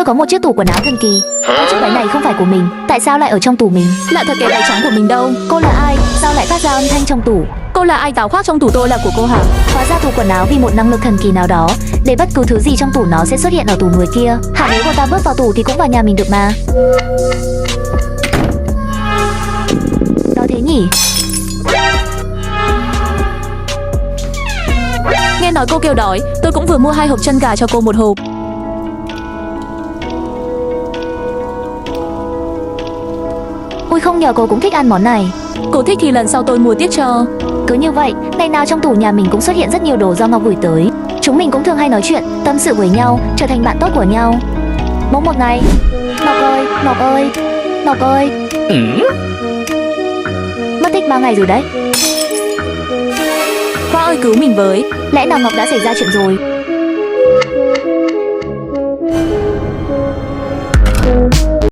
Tôi có một chiếc tủ quần áo thần kỳ. Chiếc váy này không phải của mình, tại sao lại ở trong tủ mình? Lạ thật, cái váy trắng của mình đâu? Cô là ai? Sao lại phát ra âm thanh trong tủ? Cô là ai? Táo khoác trong tủ tôi là của cô hả? Hóa ra tủ quần áo vì một năng lực thần kỳ nào đó, để bất cứ thứ gì trong tủ nó sẽ xuất hiện ở tủ người kia. Hả, nếu cô ta bước vào tủ thì cũng vào nhà mình được mà. Đó thế nhỉ? Nghe nói cô kêu đói, tôi cũng vừa mua 2 hộp chân gà cho cô 1 hộp. Ui, không ngờ cô cũng thích ăn món này. Cô thích thì lần sau tôi mua tiếp cho. Cứ như vậy, ngày nào trong tủ nhà mình cũng xuất hiện rất nhiều đồ do Ngọc gửi tới. Chúng mình cũng thường hay nói chuyện, tâm sự với nhau, trở thành bạn tốt của nhau. Bỗng một ngày, Ngọc ơi, Ngọc ơi, Ngọc ơi. Mất tích 3 ngày rồi đấy. Khoa ơi, cứu mình với. Lẽ nào Ngọc đã xảy ra chuyện rồi?